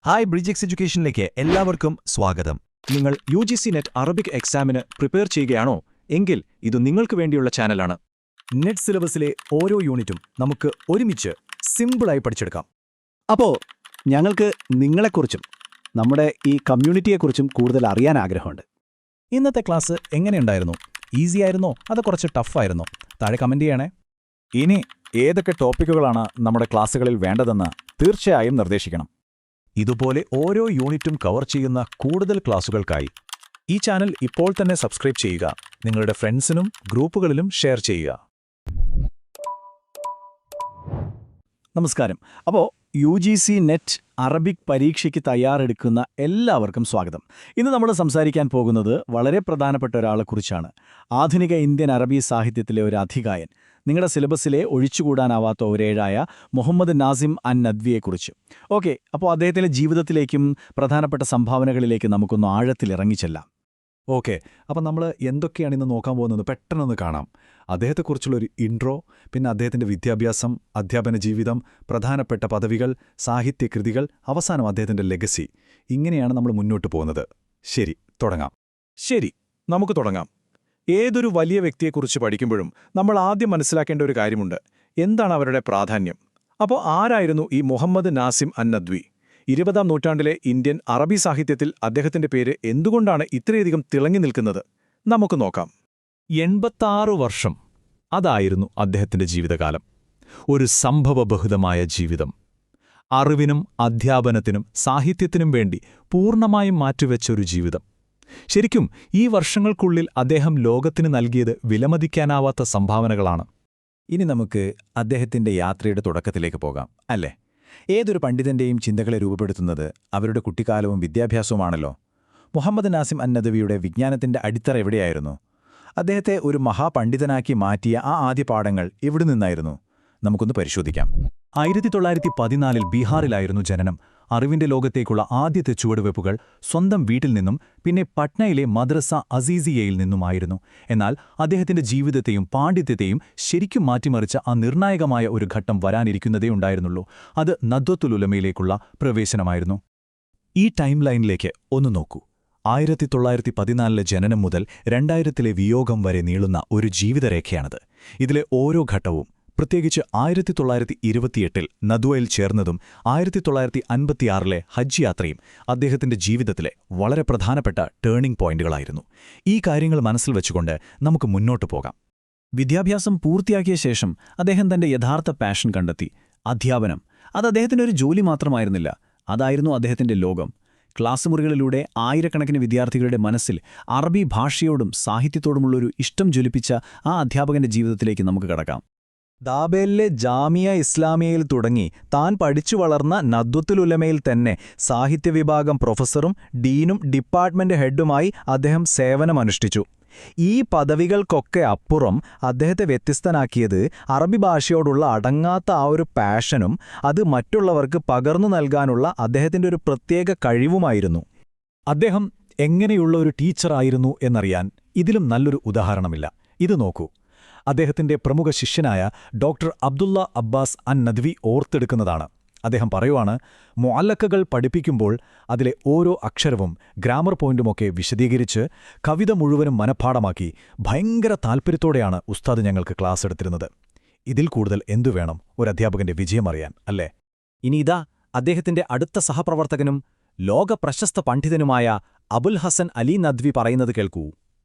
Hi bridge എഡ്യൂക്കേഷനിലേക്ക് എല്ലാവർക്കും സ്വാഗതം. നിങ്ങൾ UGC നെറ്റ് അറബിക് എക്സാമിന് പ്രിപ്പയർ ചെയ്യുകയാണോ? എങ്കിൽ ഇത് നിങ്ങൾക്ക് വേണ്ടിയുള്ള ചാനലാണ്. നെറ്റ് സിലബസിലെ ഓരോ യൂണിറ്റും നമുക്ക് ഒരുമിച്ച് സിമ്പിളായി പഠിച്ചെടുക്കാം. അപ്പോൾ ഞങ്ങൾക്ക് നിങ്ങളെക്കുറിച്ചും നമ്മുടെ ഈ കമ്മ്യൂണിറ്റിയെക്കുറിച്ചും കൂടുതൽ അറിയാൻ ആഗ്രഹമുണ്ട്. ഇന്നത്തെ ക്ലാസ് എങ്ങനെയുണ്ടായിരുന്നു? ഈസി ആയിരുന്നോ അതോ കുറച്ച് ടഫായിരുന്നോ? താഴെ കമന്റ് ചെയ്യണേ. ഇനി ഏതൊക്കെ ടോപ്പിക്കുകളാണ് നമ്മുടെ ക്ലാസ്സുകളിൽ വേണ്ടതെന്ന് തീർച്ചയായും നിർദ്ദേശിക്കണം. ഇതുപോലെ ഓരോ യൂണിറ്റും കവർ ചെയ്യുന്ന കൂടുതൽ ക്ലാസുകൾക്കായി ഈ ചാനൽ ഇപ്പോൾ തന്നെ സബ്സ്ക്രൈബ് ചെയ്യുക. നിങ്ങളുടെ ഫ്രണ്ട്സിനും ഗ്രൂപ്പുകളിലും ഷെയർ ചെയ്യുക. നമസ്കാരം. അപ്പോൾ UGC നെറ്റ് അറബിക് പരീക്ഷയ്ക്ക് തയ്യാറെടുക്കുന്ന എല്ലാവർക്കും സ്വാഗതം. ഇന്ന് നമ്മൾ സംസാരിക്കാൻ പോകുന്നത് വളരെ പ്രധാനപ്പെട്ട ഒരാളെക്കുറിച്ചാണ്. ആധുനിക ഇന്ത്യൻ അറബി സാഹിത്യത്തിലെ ഒരു അധികായൻ, നിങ്ങളുടെ സിലബസിലെ ഒഴിച്ചുകൂടാനാവാത്ത ഒരേഴായ മുഹമ്മദ് നാസിം അൻ നദ്വിയെക്കുറിച്ച്. ഓക്കെ, അപ്പോൾ അദ്ദേഹത്തിൻ്റെ ജീവിതത്തിലേക്കും പ്രധാനപ്പെട്ട സംഭാവനകളിലേക്ക് നമുക്കൊന്ന് ആഴത്തിലിറങ്ങിച്ചെല്ലാം. ഓക്കെ, അപ്പം നമ്മൾ എന്തൊക്കെയാണ് ഇന്ന് നോക്കാൻ പോകുന്നത് പെട്ടെന്നൊന്ന് കാണാം. അദ്ദേഹത്തെക്കുറിച്ചുള്ളൊരു ഇൻട്രോ, പിന്നെ അദ്ദേഹത്തിൻ്റെ വിദ്യാഭ്യാസം, അധ്യാപന ജീവിതം, പ്രധാനപ്പെട്ട പദവികൾ, സാഹിത്യകൃതികൾ, അവസാനം അദ്ദേഹത്തിൻ്റെ ലെഗസി. ഇങ്ങനെയാണ് നമ്മൾ മുന്നോട്ട് പോകുന്നത്. ശരി, തുടങ്ങാം. ശരി, നമുക്ക് തുടങ്ങാം. ഏതൊരു വലിയ വ്യക്തിയെക്കുറിച്ച് പഠിക്കുമ്പോഴും നമ്മൾ ആദ്യം മനസ്സിലാക്കേണ്ട ഒരു കാര്യമുണ്ട്. എന്താണ് അവരുടെ പ്രാധാന്യം? അപ്പോൾ ആരായിരുന്നു ഈ മുഹമ്മദ് നാസിം അൻ നദ്വി? 20-ാം നൂറ്റാണ്ടിലെ ഇന്ത്യൻ അറബി സാഹിത്യത്തിൽ അദ്ദേഹത്തിന്റെ പേര് എന്തുകൊണ്ടാണ് ഇത്രയധികം തിളങ്ങി നിൽക്കുന്നത്? നമുക്ക് നോക്കാം. 86 വർഷം, അതായിരുന്നു അദ്ദേഹത്തിന്റെ ജീവിതകാലം. ഒരു സംഭവബഹുലമായ ജീവിതം. അറിവിനും അധ്യാപനത്തിനും സാഹിത്യത്തിനും വേണ്ടി പൂർണ്ണമായും മാറ്റിവെച്ചൊരു ജീവിതം. ശരിക്കും ഈ വർഷങ്ങൾക്കുള്ളിൽ അദ്ദേഹം ലോകത്തിന് നൽകിയത് വിലമതിക്കാനാവാത്ത സംഭാവനകളാണ്. ഇനി നമുക്ക് അദ്ദേഹത്തിൻ്റെ യാത്രയുടെ തുടക്കത്തിലേക്ക് പോകാം, അല്ലേ? ഏതൊരു പണ്ഡിതന്റെയും ചിന്തകളെ രൂപപ്പെടുത്തുന്നത് അവരുടെ കുട്ടിക്കാലവും വിദ്യാഭ്യാസവുമാണല്ലോ. മുഹമ്മദ് നാസിം അൻ നദ്വിയുടെ വിജ്ഞാനത്തിന്റെ അടിത്തറ എവിടെയായിരുന്നു? അദ്ദേഹത്തെ ഒരു മഹാപണ്ഡിതനാക്കി മാറ്റിയ ആ ആദ്യ പാഠങ്ങൾ എവിടെ നിന്നായിരുന്നു? നമുക്കൊന്ന് പരിശോധിക്കാം. 1914 ബീഹാറിലായിരുന്നു ജനനം. അറിവിന്റെ ലോകത്തേക്കുള്ള ആദ്യത്തെ ചുവടുവെപ്പുകൾ സ്വന്തം വീട്ടിൽ നിന്നും പിന്നെ പട്നയിലെ മദ്രസ അസീസിയയിൽ നിന്നുമായിരുന്നു. എന്നാൽ അദ്ദേഹത്തിന്റെ ജീവിതത്തെയും പാണ്ഡിത്യത്തെയും ശരിക്കും മാറ്റിമറിച്ച ആ നിർണായകമായ ഒരു ഘട്ടം വരാനിരിക്കുന്നതേ ഉണ്ടായിരുന്നുള്ളൂ. അത് നദ്വത്തുൽ ഉലമയിലേക്കുള്ള പ്രവേശനമായിരുന്നു. ഈ ടൈം ലൈനിലേക്ക് ഒന്ന് നോക്കൂ. 1914 ജനനം മുതൽ 2000 വിയോഗം വരെ നീളുന്ന ഒരു ജീവിതരേഖയാണത്. ഇതിലെ ഓരോ ഘട്ടവും, പ്രത്യേകിച്ച് 1928 നദ്വയിൽ ചേർന്നതും 1956 ഹജ്ജ് യാത്രയും അദ്ദേഹത്തിന്റെ ജീവിതത്തിലെ വളരെ പ്രധാനപ്പെട്ട ടേണിംഗ് പോയിന്റുകളായിരുന്നു. ഈ കാര്യങ്ങൾ മനസ്സിൽ വെച്ചുകൊണ്ട് നമുക്ക് മുന്നോട്ടു പോകാം. വിദ്യാഭ്യാസം പൂർത്തിയാക്കിയ ശേഷം അദ്ദേഹം തന്റെ യഥാർത്ഥ പാഷൻ കണ്ടെത്തി. അധ്യാപനം. അത് അദ്ദേഹത്തിന്റെ ഒരു ജോലി മാത്രമായിരുന്നില്ല, അതായിരുന്നു അദ്ദേഹത്തിന്റെ ലോകം. ക്ലാസ് മുറികളിലൂടെ ആയിരക്കണക്കിന് വിദ്യാർത്ഥികളുടെ മനസ്സിൽ അറബി ഭാഷയോടും സാഹിത്യത്തോടുമുള്ളൊരു ഇഷ്ടം ജ്വലിപ്പിച്ച ആ അധ്യാപകന്റെ ജീവിതത്തിലേക്ക് നമുക്ക് കടക്കാം. ദാബേലിലെ ജാമിയ ഇസ്ലാമിയയിൽ തുടങ്ങി താൻ പഠിച്ചു വളർന്ന നദ്വത്തുൽ ഉലമയിൽ തന്നെ സാഹിത്യവിഭാഗം പ്രൊഫസറും ഡീനും ഡിപ്പാർട്ട്മെന്റ് ഹെഡുമായി അദ്ദേഹം സേവനമനുഷ്ഠിച്ചു. ഈ പദവികൾക്കൊക്കെ അപ്പുറം അദ്ദേഹത്തെ വ്യത്യസ്തനാക്കിയത് അറബി ഭാഷയോടുള്ള അടങ്ങാത്ത ആ ഒരു പാഷനും അത് മറ്റുള്ളവർക്ക് പകർന്നു നൽകാനുള്ള അദ്ദേഹത്തിന്റെ ഒരു പ്രത്യേക കഴിവുമായിരുന്നു. അദ്ദേഹം എങ്ങനെയുള്ള ഒരു ടീച്ചറായിരുന്നു എന്നറിയാൻ ഇതിലും നല്ലൊരു ഉദാഹരണമില്ല. ഇത് നോക്കൂ. അദ്ദേഹത്തിന്റെ പ്രമുഖ ശിഷ്യനായ ഡോക്ടർ അബ്ദുള്ള അബ്ബാസ് അൻ നദ്വി ഓർത്തെടുക്കുന്നതാണ്. അദ്ദേഹം പറയുവാണ്, മുഅല്ലഖകൾ പഠിപ്പിക്കുമ്പോൾ അതിലെ ഓരോ അക്ഷരവും ഗ്രാമർ പോയിന്റുമൊക്കെ വിശദീകരിച്ച് കവിത മുഴുവനും മനഃപ്പാടമാക്കി ഭയങ്കര താൽപ്പര്യത്തോടെയാണ് ഉസ്താദ് ഞങ്ങൾക്ക് ക്ലാസ് എടുത്തിരുന്നത്. ഇതിൽ കൂടുതൽ എന്തു വേണം ഒരു അധ്യാപകന്റെ വിജയം അറിയാൻ, അല്ലേ? ഇനിയിതാ അദ്ദേഹത്തിന്റെ അടുത്ത സഹപ്രവർത്തകനും ലോകപ്രശസ്ത പണ്ഡിതനുമായ അബുൽ ഹസൻ അലി നദ്വി പറയുന്നത് കേൾക്കൂ.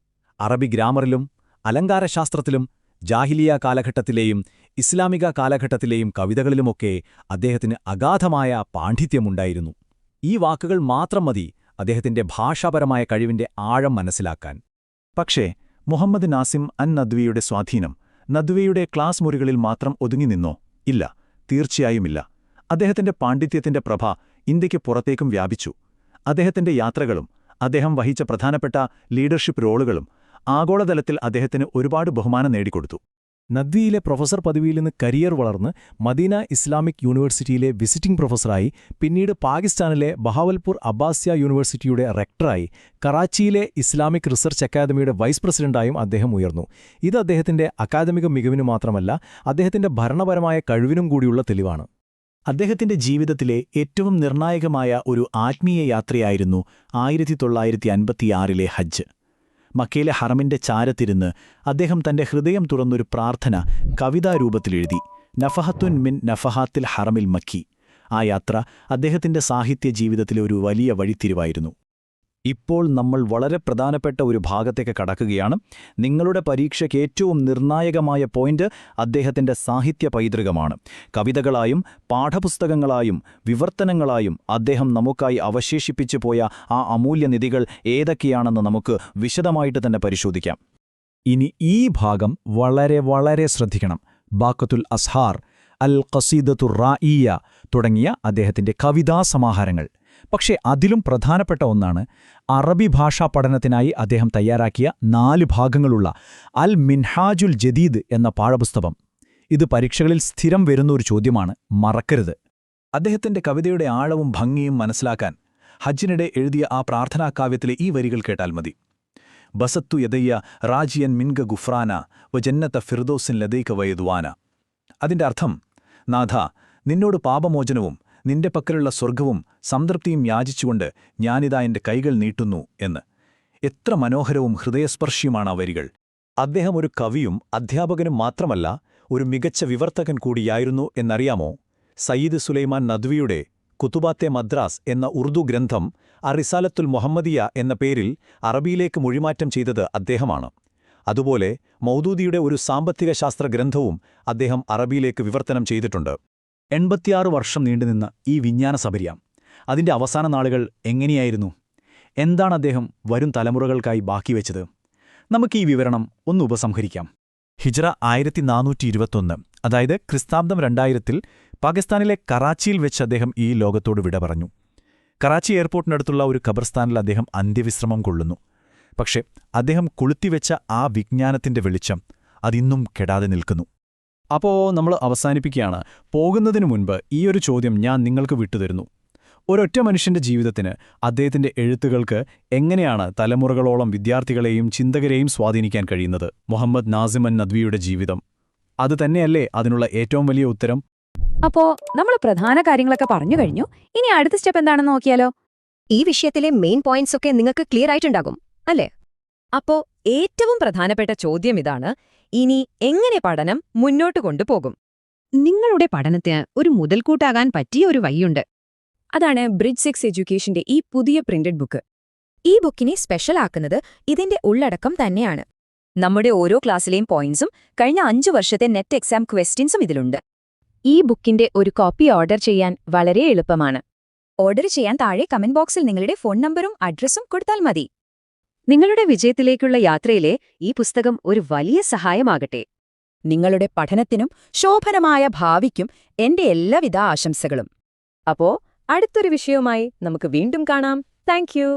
അറബി ഗ്രാമറിലും അലങ്കാരശാസ്ത്രത്തിലും ജാഹിലിയ കാലഘട്ടത്തിലെയും ഇസ്ലാമിക കാലഘട്ടത്തിലെയും കവിതകളിലുമൊക്കെ അദ്ദേഹത്തിന് അഗാധമായ പാണ്ഡിത്യമുണ്ടായിരുന്നു. ഈ വാക്കുകൾ മാത്രം മതി അദ്ദേഹത്തിന്റെ ഭാഷാപരമായ കഴിവിന്റെ ആഴം മനസ്സിലാക്കാൻ. പക്ഷേ മുഹമ്മദ് നാസിം അൻ നദ്വിയുടെ സ്വാധീനം നദ്വിയുടെ ക്ലാസ് മുറികളിൽ മാത്രം ഒതുങ്ങി നിന്നോ? ഇല്ല, തീർച്ചയായുമില്ല. അദ്ദേഹത്തിന്റെ പാണ്ഡിത്യത്തിന്റെ പ്രഭ ഇന്ത്യയ്ക്ക് പുറത്തേക്കും വ്യാപിച്ചു. അദ്ദേഹത്തിന്റെ യാത്രകളും അദ്ദേഹം വഹിച്ച പ്രധാനപ്പെട്ട ലീഡർഷിപ്പ് റോളുകളും ആഗോളതലത്തിൽ അദ്ദേഹത്തിന് ഒരുപാട് ബഹുമാനം നേടിക്കൊടുത്തു. നദ്വിയിലെ പ്രൊഫസർ പദവിയിൽ നിന്ന് കരിയർ വളർന്ന് മദീന ഇസ്ലാമിക് യൂണിവേഴ്സിറ്റിയിലെ വിസിറ്റിംഗ് പ്രൊഫസറായി, പിന്നീട് പാകിസ്ഥാനിലെ ബഹാവൽപൂർ അബ്ബാസിയ യൂണിവേഴ്സിറ്റിയുടെ റെക്ടറായി, കറാച്ചിയിലെ ഇസ്ലാമിക് റിസർച്ച് അക്കാദമിയുടെ വൈസ് പ്രസിഡന്റായും അദ്ദേഹം ഉയർന്നു. ഇത് അദ്ദേഹത്തിന്റെ അക്കാദമിക മികവിനു മാത്രമല്ല, അദ്ദേഹത്തിന്റെ ഭരണപരമായ കഴിവിനും കൂടിയുള്ള തെളിവാണ്. അദ്ദേഹത്തിന്റെ ജീവിതത്തിലെ ഏറ്റവും നിർണായകമായ ഒരു ആത്മീയ യാത്രയായിരുന്നു 1956 ഹജ്ജ്. മക്കയിലെ ഹറമിന്റെ ചാരത്തിരുന്ന് അദ്ദേഹം തന്റെ ഹൃദയം തുറന്നൊരു പ്രാർത്ഥന കവിതാരൂപത്തിലെഴുതി, നഫഹത്തുൻ മിൻ നഫഹാത്തിൽ ഹറമിൽ മക്കി. ആ യാത്ര അദ്ദേഹത്തിന്റെ സാഹിത്യ ജീവിതത്തിലെ ഒരു വലിയ വഴിത്തിരിവായിരുന്നു. ഇപ്പോൾ നമ്മൾ വളരെ പ്രധാനപ്പെട്ട ഒരു ഭാഗത്തേക്ക് കടക്കുകയാണ്. നിങ്ങളുടെ പരീക്ഷയ്ക്ക് ഏറ്റവും നിർണായകമായ പോയിന്റ് അദ്ദേഹത്തിന്റെ സാഹിത്യ പൈതൃകമാണ്. കവിതകളായും പാഠപുസ്തകങ്ങളായും വിവർത്തനങ്ങളായും അദ്ദേഹം നമുക്കായി അവശേഷിപ്പിച്ചു പോയ ആ അമൂല്യനിധികൾ ഏതൊക്കെയാണെന്ന് നമുക്ക് വിശദമായിട്ട് തന്നെ പരിശോധിക്കാം. ഇനി ഈ ഭാഗം വളരെ വളരെ ശ്രദ്ധിക്കണം. ബാക്കത്തുൽ അസ്ഹാർ, അൽ ഖസീദത്തുർ റായിയ തുടങ്ങിയ അദ്ദേഹത്തിന്റെ കവിതാസമാഹാരങ്ങൾ. പക്ഷേ അതിലും പ്രധാനപ്പെട്ട ഒന്നാണ് അറബി ഭാഷാ പഠനത്തിനായി അദ്ദേഹം തയ്യാറാക്കിയ 4 ഭാഗങ്ങളുള്ള അൽ മിൻഹാജുൽ ജദീദ് എന്ന പാഠപുസ്തകം. ഇത് പരീക്ഷകളിൽ സ്ഥിരം വരുന്നൊരു ചോദ്യമാണ്, മറക്കരുത്. അദ്ദേഹത്തിന്റെ കവിതയുടെ ആഴവും ഭംഗിയും മനസ്സിലാക്കാൻ ഹജ്ജിനിടെ എഴുതിയ ആ പ്രാർത്ഥനാകാവ്യത്തിലെ ഈ വരികൾ കേട്ടാൽ മതി. ബസത്തു യദയ്യ റാജിയൻ മിൻഗ ഗുഫ്രാന വ ജന്നത്ത ഫിർദോസിൻ ലദൈക വയദുവാന. അതിന്റെ അർത്ഥം, നാഥ, നിന്നോട് പാപമോചനവും നിന്റെ പക്കലുള്ള സ്വർഗവും സംതൃപ്തിയും യാചിച്ചുകൊണ്ട് ഞാനിതാ എന്റെ കൈകൾ നീട്ടുന്നു എന്ന്. എത്ര മനോഹരവും ഹൃദയസ്പർശിയുമാണ് ആ വരികൾ. അദ്ദേഹം ഒരു കവിയും അധ്യാപകനും മാത്രമല്ല, ഒരു മികച്ച വിവർത്തകൻ കൂടിയായിരുന്നു എന്നറിയാമോ? സയ്യിദ് സുലൈമാൻ നദ്വിയുടെ കുതുബാത്തെ മദ്രാസ് എന്ന ഉർദു ഗ്രന്ഥം അറിസാലത്തുൽ മുഹമ്മദിയ എന്ന പേരിൽ അറബിയിലേക്ക് മൊഴിമാറ്റം ചെയ്തത് അദ്ദേഹമാണ്. അതുപോലെ മൗദൂദിയുടെ ഒരു സാമ്പത്തിക ശാസ്ത്ര ഗ്രന്ഥവും അദ്ദേഹം അറബിയിലേക്ക് വിവർത്തനം ചെയ്തിട്ടുണ്ട്. 86 വർഷം നീണ്ടുനിന്ന ഈ വിജ്ഞാന സബരിയാം, അതിന്റെ അവസാന നാളുകൾ എങ്ങനെയായിരുന്നു? എന്താണ് അദ്ദേഹം വരും തലമുറകൾക്കായി ബാക്കിവെച്ചത്? നമുക്ക് ഈ വിവരണം ഒന്ന് ഉപസംഹരിക്കാം. ഹിജ്റ 1421, അതായത് ക്രിസ്താബ്ദം 2000-ൽ പാകിസ്ഥാനിലെ കറാച്ചിയിൽ വെച്ച് അദ്ദേഹം ഈ ലോകത്തോട് വിട പറഞ്ഞു. കറാച്ചി എയർപോർട്ടിനടുത്തുള്ള ഒരു ഖബർസ്ഥാനിൽ അദ്ദേഹം അന്ത്യവിശ്രമം കൊള്ളുന്നു. പക്ഷേ അദ്ദേഹം കൊളുത്തിവെച്ച ആ വിജ്ഞാനത്തിന്റെ വെളിച്ചം അതിന്നും കെടാതെ നിൽക്കുന്നു. അപ്പോൾ നമ്മൾ അവസാനിപ്പിക്കുകയാണ്. പോകുന്നതിനു മുൻപ് ഈയൊരു ചോദ്യം ഞാൻ നിങ്ങൾക്ക് വിട്ടുതരുന്നു. ഒരൊറ്റ മനുഷ്യന്റെ ജീവിതത്തിന് അദ്ദേഹത്തിന്റെ എഴുത്തുകൾക്ക് എങ്ങനെയാണ് തലമുറകളോളം വിദ്യാർത്ഥികളെയും ചിന്തകരെയും സ്വാധീനിക്കാൻ കഴിയുന്നത്? മുഹമ്മദ് നാസിമൻ നദ്വിയുടെ ജീവിതം അത് തന്നെയല്ലേ അതിനുള്ള ഏറ്റവും വലിയ ഉത്തരം? അപ്പോ നമ്മൾ പ്രധാന കാര്യങ്ങളൊക്കെ പറഞ്ഞു കഴിഞ്ഞു. ഇനി അടുത്ത സ്റ്റെപ്പ് എന്താണെന്ന് നോക്കിയാലോ? ഈ വിഷയത്തിലെ മെയിൻ പോയിന്റ്സ് ഒക്കെ നിങ്ങൾക്ക് ക്ലിയർ ആയിട്ടുണ്ടാകും അല്ലേ? അപ്പോ ഏറ്റവും പ്രധാനപ്പെട്ട ചോദ്യം ഇതാണ്: ഇനി എങ്ങനെ പഠനം മുന്നോട്ട് കൊണ്ടുപോകും? നിങ്ങളുടെ പഠനത്തിന് ഒരു മുതൽക്കൂട്ടാകാൻ പറ്റിയ ഒരു വഴിയുണ്ട്. അതാണ് ബ്രിഡ്ജ് 6 എഡ്യൂക്കേഷന്റെ ഈ പുതിയ പ്രിന്റഡ് ബുക്ക്. ഈ ബുക്കിനെ സ്പെഷ്യൽ ആക്കുന്നത് ഇതിന്റെ ഉള്ളടക്കം തന്നെയാണ്. നമ്മുടെ ഓരോ ക്ലാസ്സിലെയും പോയിന്റ്സും കഴിഞ്ഞ 5 വർഷത്തെ നെറ്റ് എക്സാം ക്വസ്റ്റ്യൻസും ഇതിലുണ്ട്. ഈ ബുക്കിന്റെ ഒരു കോപ്പി ഓർഡർ ചെയ്യാൻ വളരെ എളുപ്പമാണ്. ഓർഡർ ചെയ്യാൻ താഴെ കമന്റ് ബോക്സിൽ നിങ്ങളുടെ ഫോൺ നമ്പറും അഡ്രസ്സും കൊടുത്താൽ മതി. നിങ്ങളുടെ വിജയത്തിലേക്കുള്ള യാത്രയിലെ ഈ പുസ്തകം ഒരു വലിയ സഹായമാകട്ടെ. നിങ്ങളുടെ പഠനത്തിനും ശോഭനമായ ഭാവിക്കും എന്റെ എല്ലാവിധ ആശംസകളും. അപ്പോ അടുത്തൊരു വിഷയവുമായി നമുക്ക് വീണ്ടും കാണാം. Thank you.